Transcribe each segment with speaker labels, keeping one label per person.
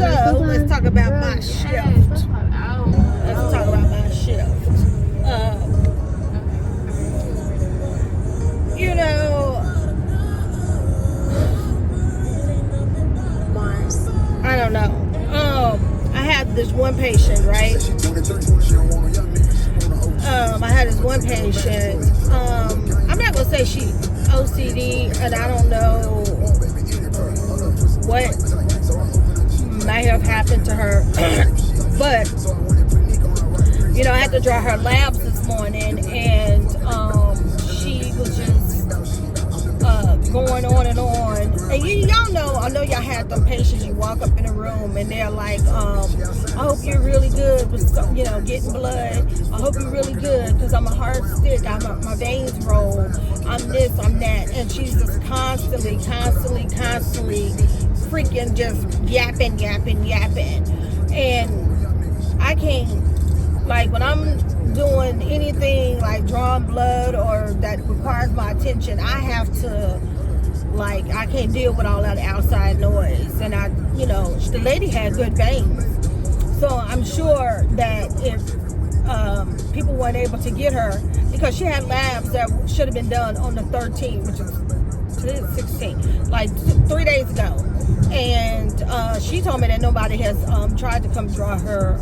Speaker 1: So let's talk about my shift. Let's talk about my shift. You know, I don't know. I had this one patient, right? I had this one patient. I'm not gonna say she OCD, and I don't know what might have happened to her, but you know, I had to draw her labs this morning, and she was just going on and on. And y'all know, I know y'all had them patients, you walk up in a room and they're like, I hope you're really good with, you know, getting blood. I hope you're really good because I'm a hard stick. My veins roll. I'm this, I'm that. And she's just constantly freaking just yapping. And I can't, like, when I'm doing anything like drawing blood or that requires my attention, I have to, like, I can't deal with all that outside noise. And I, you know, the lady had good veins. So I'm sure that if people weren't able to get her, because she had labs that should have been done on the 13th, which is today is 16, like 3 days ago. And she told me that nobody has tried to come draw her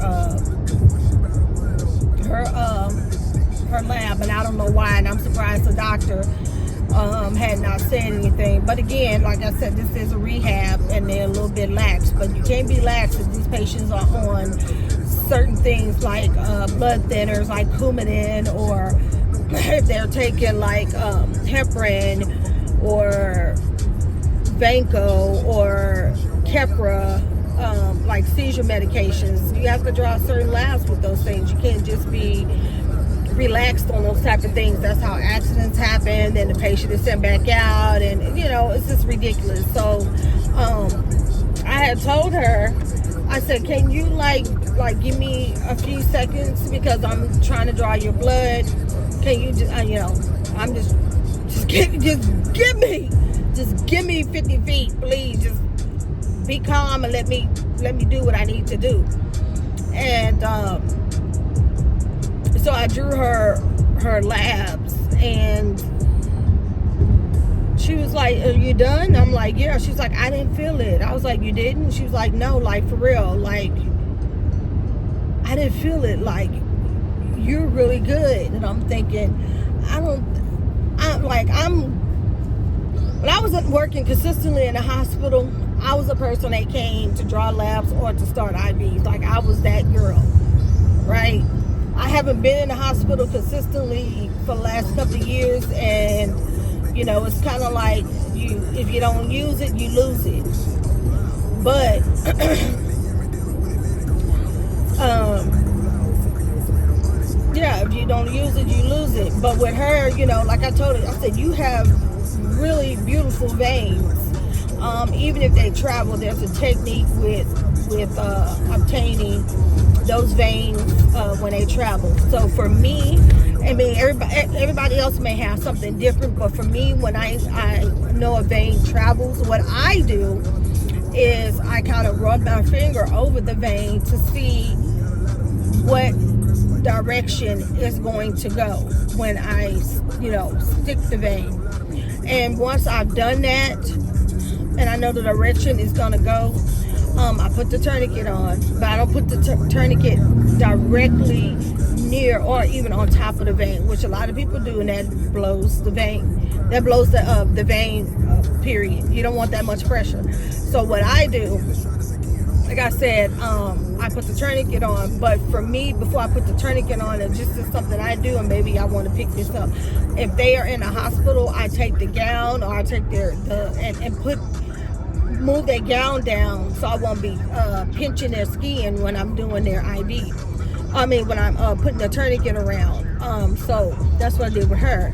Speaker 1: lab, and I don't know why, and I'm surprised the doctor had not said anything. But again, like I said, this is a rehab and they're a little bit lax, but you can't be lax if these patients are on certain things like blood thinners like Coumadin, or if they're taking like heparin or Vanco or Keppra, like seizure medications. You have to draw certain labs with those things. You can't just be relaxed on those type of things. That's how accidents happen, and the patient is sent back out, and you know, it's just ridiculous. So I had told her, I said, can you like give me a few seconds because I'm trying to draw your blood. Can you just you know, I'm just give me 50 feet, please. Just be calm and let me do what I need to do. And so I drew her labs, and she was like, are you done? I'm like, yeah. She's like, I didn't feel it. I was like, you didn't? She was like, no, like for real, like I didn't feel it, like you're really good. And I'm thinking, when I was working consistently in the hospital, I was a person that came to draw labs or to start IVs. Like, I was that girl, right? I haven't been in the hospital consistently for the last couple of years, and you know, it's kind of like if you don't use it, you lose it. But yeah, if you don't use it, you lose it. But with her, you know, like I told her, I said, you have really beautiful veins. Even if they travel, there's a technique with obtaining those veins when they travel. So for me, I mean, everybody else may have something different, but for me, when I know a vein travels, what I do is I kind of rub my finger over the vein to see what direction is going to go when I, you know, stick the vein. And once I've done that, and I know the direction is going to go, I put the tourniquet on, but I don't put the tourniquet directly near or even on top of the vein, which a lot of people do, and that blows the vein. That blows the vein, period. You don't want that much pressure. So what I do, like I said, I put the tourniquet on, but for me, before I put the tourniquet on, it just is something I do, and maybe I want to pick this up. If they are in a hospital, I take the gown, or I take move their gown down so I won't be pinching their skin when I'm doing their IV. I mean, when I'm putting the tourniquet around. So that's what I did with her.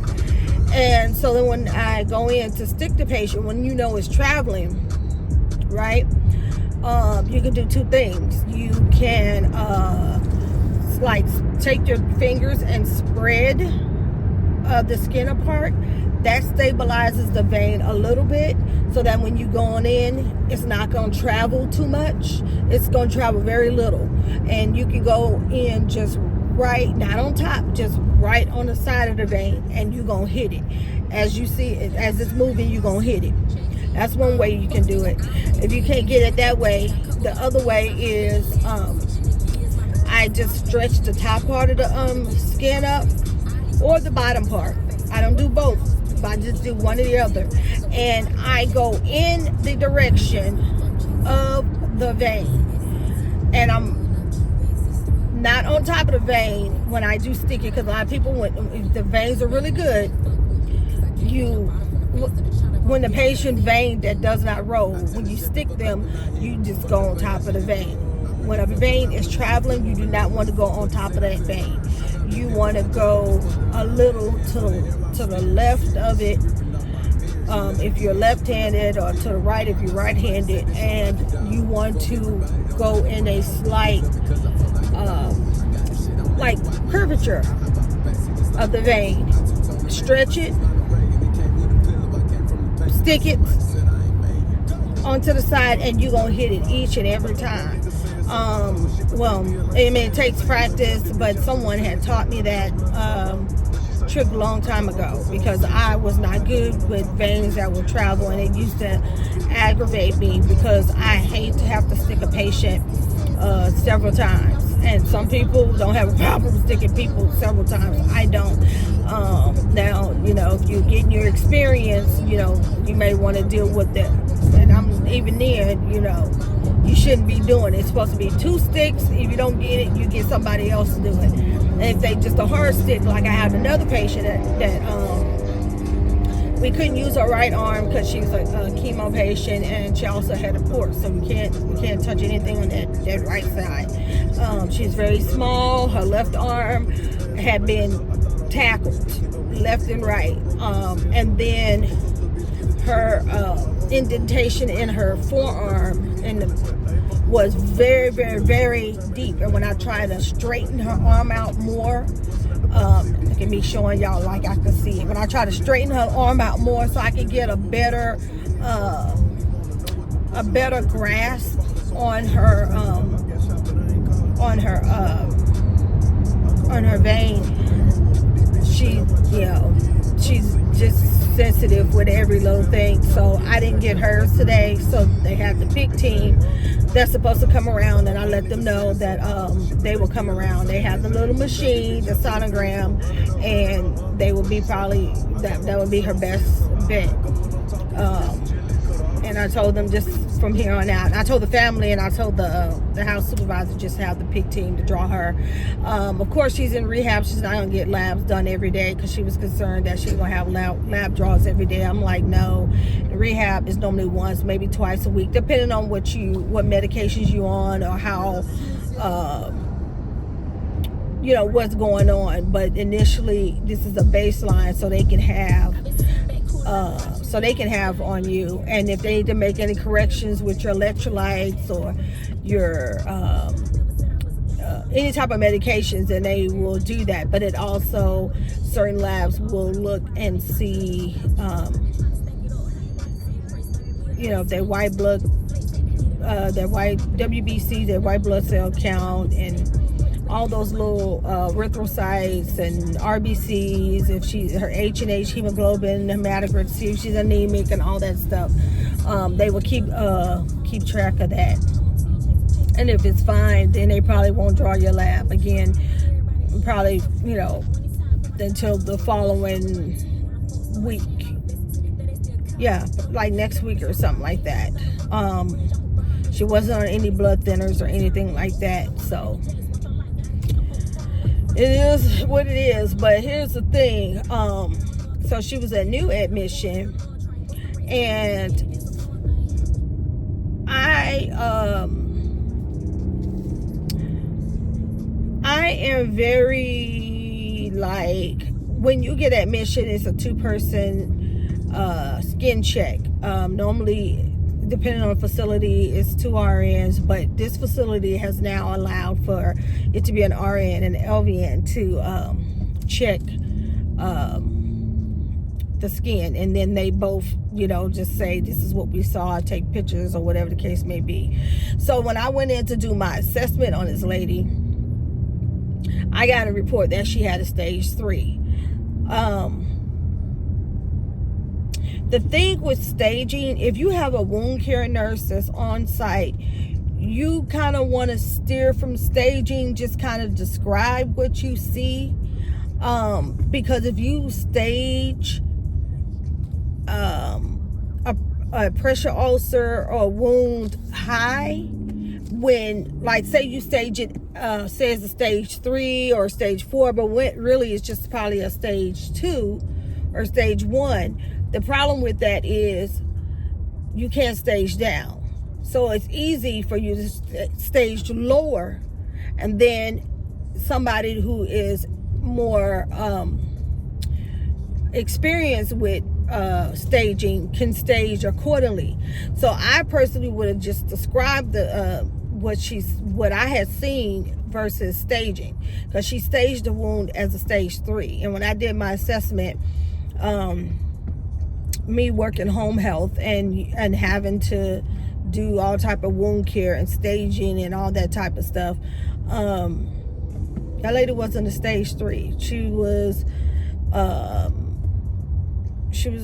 Speaker 1: And so then when I go in to stick the patient, when you know it's traveling, right? You can do two things. You can like take your fingers and spread the skin apart. That stabilizes the vein a little bit. so that when you going in, it's not going to travel too much. It's going to travel very little, and you can go in just right, not on top, just right on the side of the vein, and you're going to hit it. As you see it, as it's moving, you're going to hit it. That's one way you can do it. If you can't get it that way, the other way is I just stretch the top part of the skin up, or the bottom part. I don't do both, but I just do one or the other. And I go in the direction of the vein. And I'm not on top of the vein when I do stick it, because a lot of people, if the veins are really good, when the patient vein that does not roll, when you stick them, you just go on top of the vein. When a vein is traveling, you do not want to go on top of that vein. You want to go a little to the left of it, if you're left-handed, or to the right if you're right-handed, and you want to go in a slight like curvature of the vein. Stretch it, stick it onto the side, and you're gonna hit it each and every time. Well, I mean, it takes practice, but someone had taught me that trick a long time ago, because I was not good with veins that will travel, and it used to aggravate me, because I hate to have to stick a patient several times. And some people don't have a problem sticking people several times. I don't. Now, if you're getting your experience, you may want to deal with that. And even then, you shouldn't be doing it. It's supposed to be 2 sticks. If you don't get it, you get somebody else to do it. And if they just a hard stick, like I had another patient that we couldn't use her right arm because she's a chemo patient, and she also had a port, so we can't touch anything on that right side. She's very small. Her left arm had been tackled left and right, and then her indentation in her forearm was very, very, very deep. And when I tried to straighten her arm out more, look at me showing y'all like I can see it. When I try to straighten her arm out more so I could get a better grasp on her vein, she's just sensitive with every little thing. So I didn't get hers today. So they had the big team that's supposed to come around, and I let them know that they will come around. They have the little machine, the sonogram, and they will be probably that would be her best bet. And I told them just from here on out. I told the family, and I told the house supervisor just have the PIC team to draw her. Of course, she's in rehab. She's not going to get labs done every day, because she was concerned that she's going to have lab draws every day. I'm like, no. Rehab is normally once, maybe twice a week, depending on what medications you on, or how, what's going on. But initially, this is a baseline, so they can have on you. And if they need to make any corrections with your electrolytes or your any type of medications, then they will do that. But it also, certain labs will look and see if their white blood, their white WBC, their white blood cell count, and all those little erythrocytes and RBCs, if her H&H, hemoglobin, hematocrit, see if she's anemic, and all that stuff. They will keep track of that. And if it's fine, then they probably won't draw your lab again, probably, until the following week. Yeah, like next week or something like that. She wasn't on any blood thinners or anything like that, so it is what it is. But here's the thing. So she was a new admission, and I am very, like, when you get admission, it's a 2-person skin check. Normally, depending on the facility, it's 2 RNs, but this facility has now allowed for it to be an RN and LVN to check the skin, and then they both, just say this is what we saw, take pictures or whatever the case may be. So when I went in to do my assessment on this lady, I got a report that she had a stage 3. The thing with staging, if you have a wound care nurse that's on site, you kind of want to steer from staging, just kind of describe what you see. Because if you stage a pressure ulcer or a wound high, when, like, say you stage it, says a stage 3 or stage 4, but when really it's just probably a stage 2 or stage 1, the problem with that is you can't stage down. So it's easy for you to stage lower, and then somebody who is more experienced with staging can stage accordingly. So I personally would have just described the what I had seen versus staging, because she staged the wound as a stage 3. And when I did my assessment, me working home health and having to do all type of wound care and staging and all that type of stuff, that lady wasn't a stage 3. She was a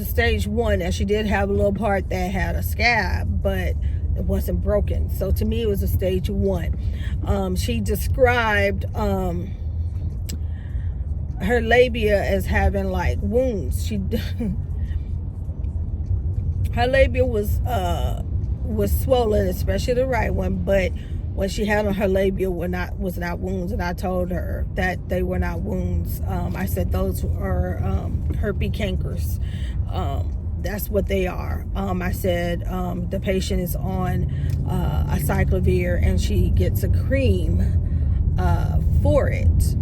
Speaker 1: stage 1, and she did have a little part that had a scab, but it wasn't broken. So to me, it was a stage 1. She described her labia as having like wounds. Her labia was swollen, especially the right one, but what she had on her labia was not wounds, and I told her that they were not wounds. I said those are herpes cankers. That's what they are. I said the patient is on a cyclovir, and she gets a cream for it.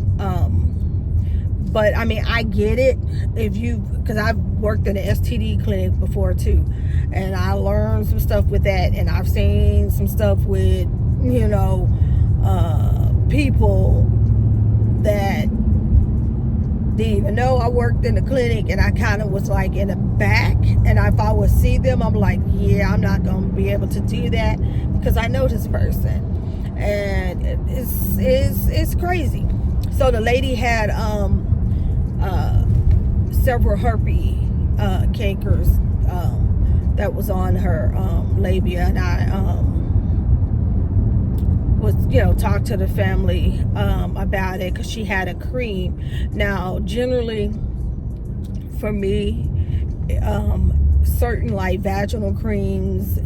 Speaker 1: But I mean, I get it, because I've worked in an STD clinic before too, and I learned some stuff with that, and I've seen some stuff with, people that didn't even know I worked in the clinic, and I kind of was like in the back, and if I would see them, I'm like, yeah, I'm not going to be able to do that because I know this person, and it's crazy. So the lady had several herpes cankers that was on her labia, and I was talk to the family about it, because she had a cream. Now generally for me, certain like vaginal creams,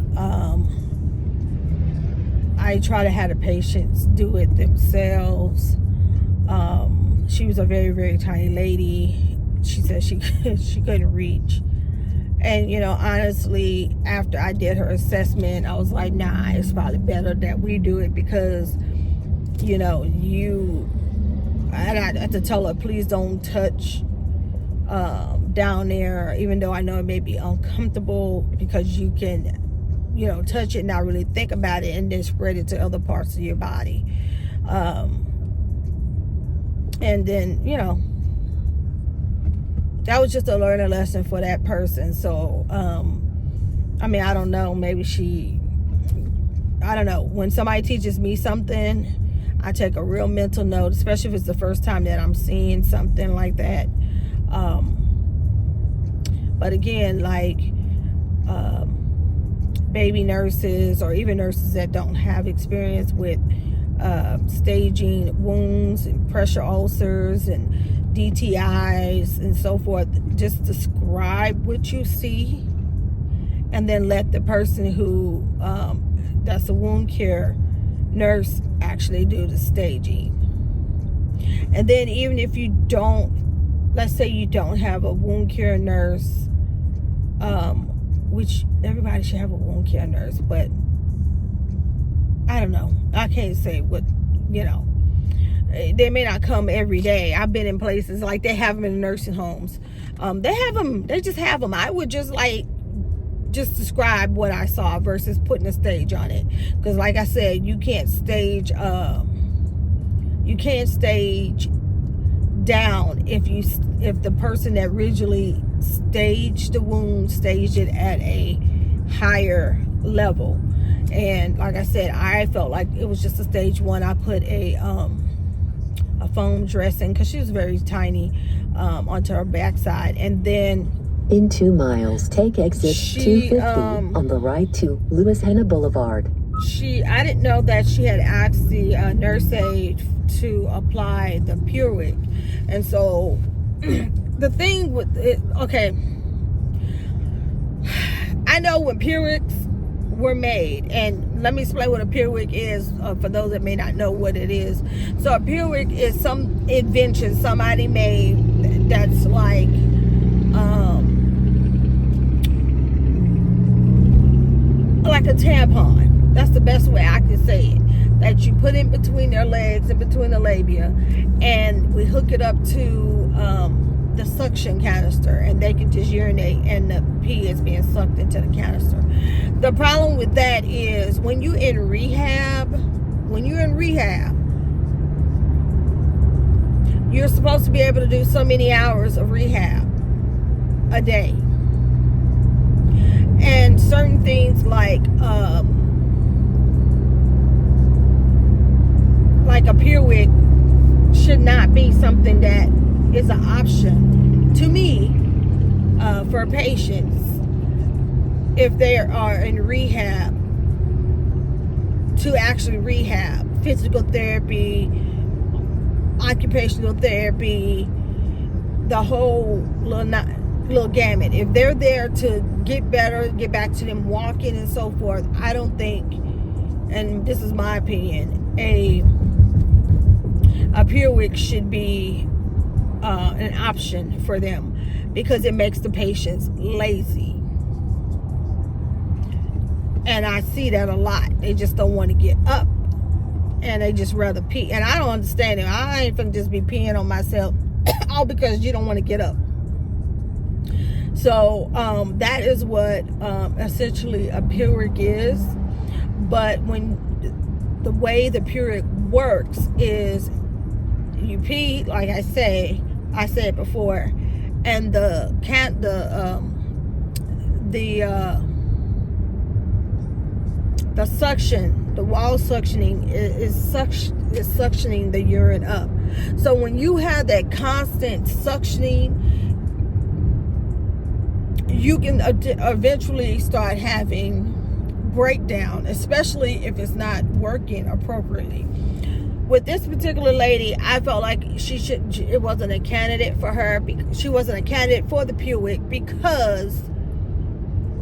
Speaker 1: I try to have the patients do it themselves. She was a very, very tiny lady. She said she couldn't reach. And, honestly, after I did her assessment, I was like, nah, it's probably better that we do it, because, I had to tell her, please don't touch down there, even though I know it may be uncomfortable, because you can, touch it and not really think about it, and then spread it to other parts of your body. And then, that was just a learning lesson for that person. So, I mean, I don't know, maybe I don't know. When somebody teaches me something, I take a real mental note, especially if it's the first time that I'm seeing something like that. But again, like, baby nurses, or even nurses that don't have experience with staging wounds and pressure ulcers and DTIs and so forth, just describe what you see, and then let the person who that's a wound care nurse actually do the staging. And then even if you don't, let's say you don't have a wound care nurse, which everybody should have a wound care nurse, but I don't know, I can't say what, they may not come every day. I've been in places like they have them in nursing homes. They just have them. I would just describe what I saw versus putting a stage on it, because like I said, you can't stage down if the person that originally staged the wound staged it at a higher level. And like I said, I felt like it was just a stage 1. I put a foam dressing, because she was very tiny, onto her backside. And then
Speaker 2: in 2 miles, take exit 250 on the right to Louisiana Boulevard.
Speaker 1: I didn't know that she had asked the nurse aide to apply the Purewick. And so the thing with it, okay, I know when Purewicks were made, and let me explain what a Purewick is, for those that may not know what it is. So a Purewick is some invention somebody made that's like a tampon. That's the best way I can say it. That you put in between their legs and between the labia, and we hook it up to the suction canister, and they can just urinate, and the pee is being sucked into the canister. The problem with that is when you're in rehab, you're supposed to be able to do so many hours of rehab a day. And certain things like a Purewick should not be something that is an option to me for patients if they are in rehab, to actually rehab. Physical therapy, occupational therapy, the whole little gamut. If they're there to get better, get back to them walking and so forth, I don't think, and this is my opinion, a Purewick should be an option for them, because it makes the patients lazy. And I see that a lot. They just don't want to get up, and they just rather pee. And I don't understand it. I ain't finna just be peeing on myself all because you don't want to get up. So that is what essentially a Purewick is. But when the way the Purewick works is you pee, like I said before, and the suction, the wall suctioning is suctioning the urine up. So when you have that constant suctioning, you can eventually start having breakdown, especially if it's not working appropriately. With this particular lady, I felt like it wasn't a candidate for her. She wasn't a candidate for the Purewick because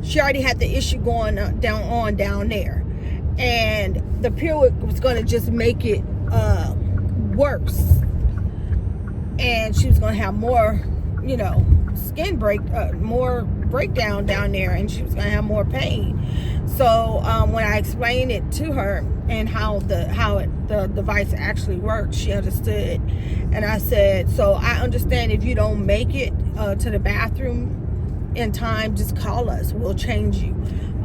Speaker 1: she already had the issue going down there, and the Purewick was going to just make it worse, and she was going to have more, skin more breakdown down there, and she was going to have more pain. So when I explained it to her and how the device actually works, she understood. And I said, so I understand if you don't make it to the bathroom in time, just call us, we'll change you.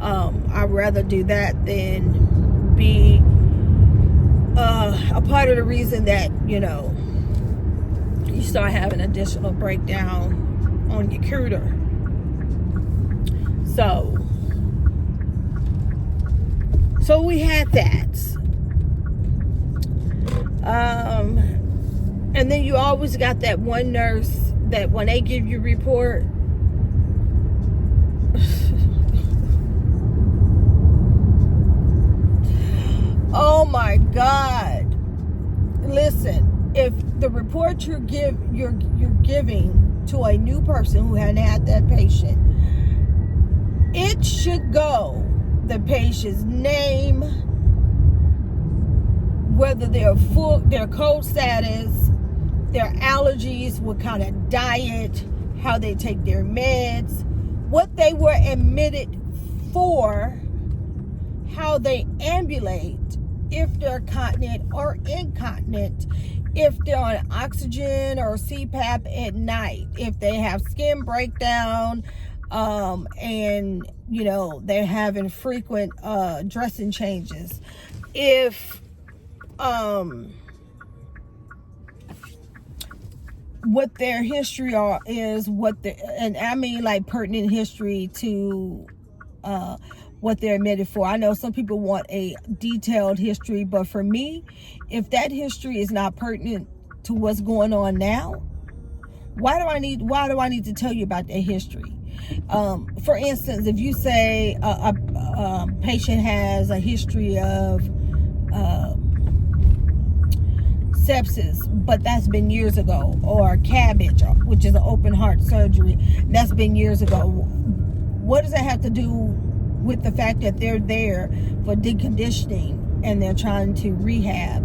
Speaker 1: I'd rather do that than be a part of the reason that you start having additional breakdown on your cooter. So we had that. And then you always got that one nurse that when they give you report, oh my God. Listen, if the report you're giving to a new person who hadn't had that patient, it should go the patient's name, whether their cold status, their allergies, what kind of diet, how they take their meds, what they were admitted for, how they ambulate, if they're continent or incontinent, if they're on oxygen or CPAP at night, if they have skin breakdown, and they're having frequent dressing changes, if what their history is, and I mean like pertinent history to what they're admitted for. I know some people want a detailed history, but for me, if that history is not pertinent to what's going on now, why do I need to tell you about their history? For instance, if you say a patient has a history of sepsis, but that's been years ago, or CABG, which is an open heart surgery, that's been years ago. What does that have to do with the fact that they're there for deconditioning and they're trying to rehab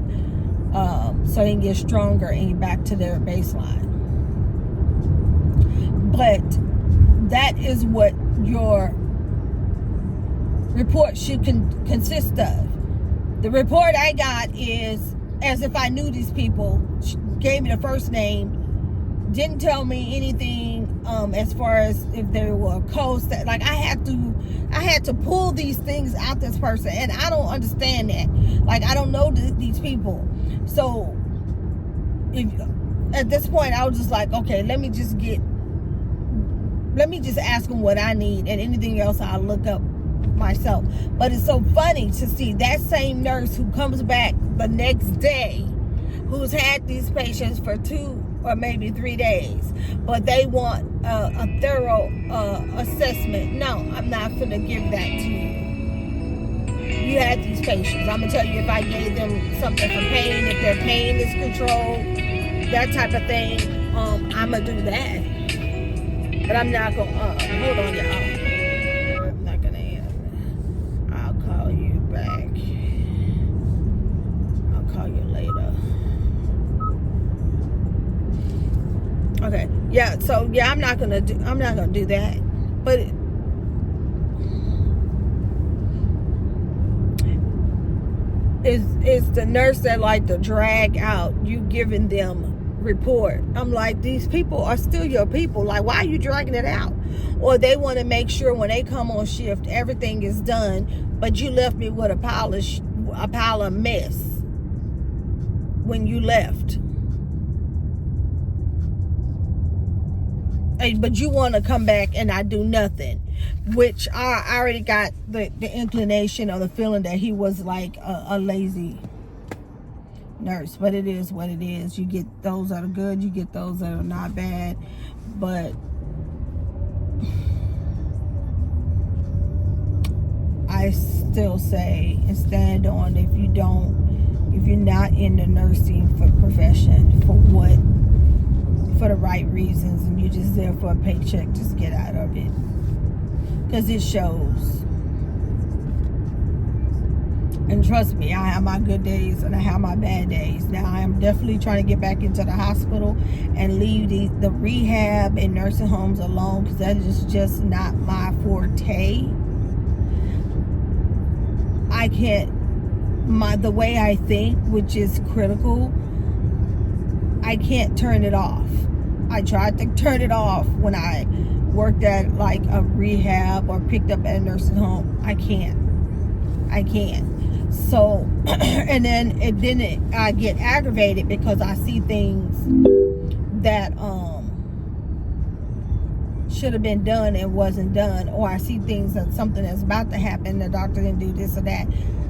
Speaker 1: so they can get stronger and get back to their baseline? But that is what your report should consist of. The report I got is as if I knew these people, gave me the first name, didn't tell me anything as far as if they were coast. Like I had to pull these things out this person, and I don't understand that. Like I don't know these people, so at this point I was just like, okay, let me just ask them what I need, and anything else I'll look up myself. But it's so funny to see that same nurse who comes back the next day, who's had these patients for 2 or maybe 3 days, but they want a thorough assessment. No, I'm not going to give that to you. You had these patients. I'm going to tell you if I gave them something for pain, if their pain is controlled, that type of thing, I'm going to do that. But I'm not going to, hold on, y'all. I'm not going to answer. I'll call you back. I'll call you later. Okay. Yeah, so yeah, I'm not going to do that. But it's the nurse that like to drag out you giving them report. I'm like, these people are still your people. Like, why are you dragging it out? Or they want to make sure when they come on shift everything is done, but you left me with a pile of mess when you left. But you want to come back and I do nothing, which I already got the inclination or the feeling that he was like a lazy nurse. But it is what it is. You get those that are good, you get those that are not bad. But I still say and stand on, if you're not in the nursing profession for the right reasons and you're just there for a paycheck, just get out of it, because it shows. And trust me, I have my good days and I have my bad days. Now I am definitely trying to get back into the hospital and leave the rehab and nursing homes alone, because that is just not my forte. I can't, the way I think, which is critical, I can't turn it off. I tried to turn it off when I worked at like a rehab or picked up at a nursing home. I can't. So, and then I get aggravated because I see things that should have been done and wasn't done, or I see things that something that's about to happen, the doctor didn't do this or that.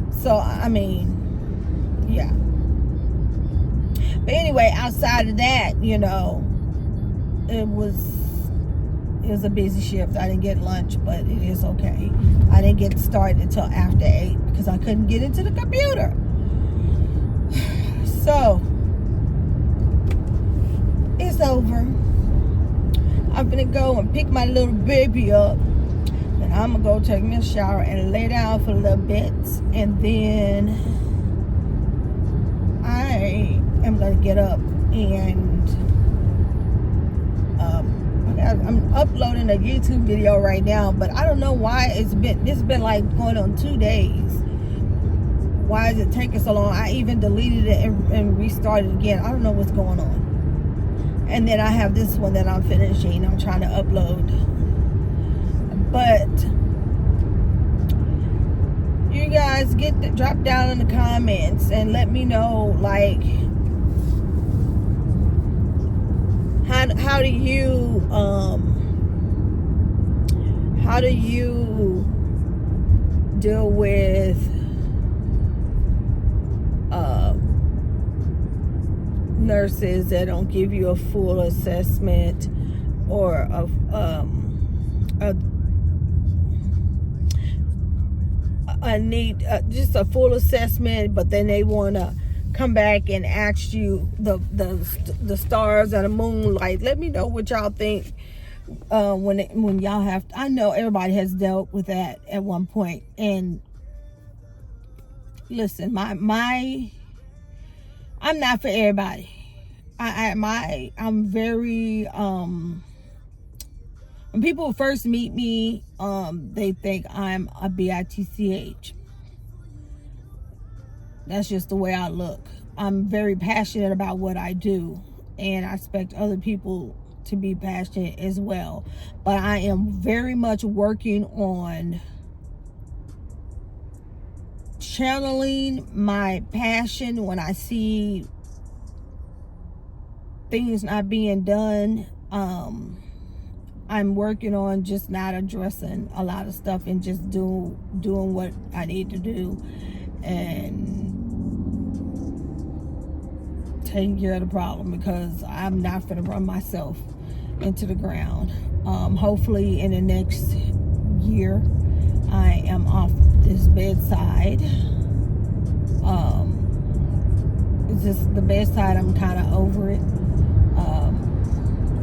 Speaker 1: So I mean, yeah. But anyway, outside of that, it was a busy shift. I didn't get lunch, but it is okay. I didn't get started until after 8 because I couldn't get into the computer. So it's over. I'm gonna go and pick my little baby up, and I'm gonna go take me a shower and lay down for a little bit, and then I am gonna get up and I'm uploading a YouTube video right now, but I don't know why it's been like going on 2 days. Why is it taking so long? I even deleted it and restarted again. I don't know what's going on. And then I have this one that I'm finishing. I'm trying to upload. But you guys drop down in the comments and let me know, like, how do you deal with nurses that don't give you a full assessment, or just a full assessment, but then they want to come back and ask you the stars and the moonlight. Let me know what y'all think when y'all have. I know everybody has dealt with that at one point. And listen, I'm not for everybody. I'm very when people first meet me, they think I'm a bitch. That's just the way I look. I'm very passionate about what I do, and I expect other people to be passionate as well. But I am very much working on channeling my passion when I see things not being done. I'm working on just not addressing a lot of stuff and just doing what I need to do and taking care of the problem, because I'm not going to run myself into the ground. Hopefully in the next year I am off this bedside. It's just the bedside, I'm kind of over it.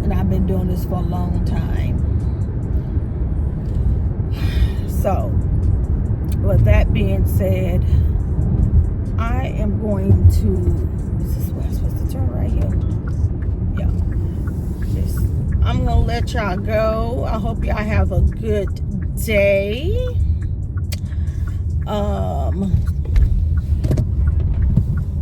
Speaker 1: And I've been doing this for a long time. So, with that being said, I am going to, is this where I'm supposed to turn right here? Yeah. I'm going to let y'all go. I hope y'all have a good day.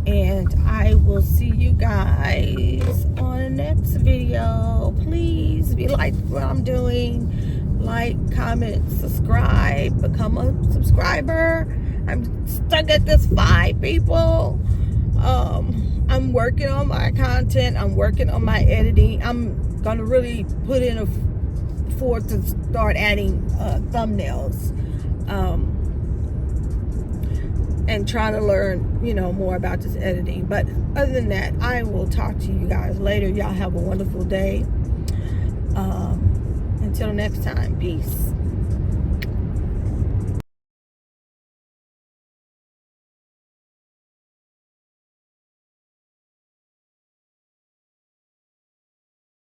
Speaker 1: And I will see you guys on the next video. Please, if you like what I'm doing, like, comment, subscribe, become a subscriber. I'm stuck at this 5 people. I'm working on my content. I'm working on my editing. I'm gonna really put in forward to start adding thumbnails. And trying to learn, more about this editing. But other than that, I will talk to you guys later. Y'all have a wonderful day. Until next time, peace.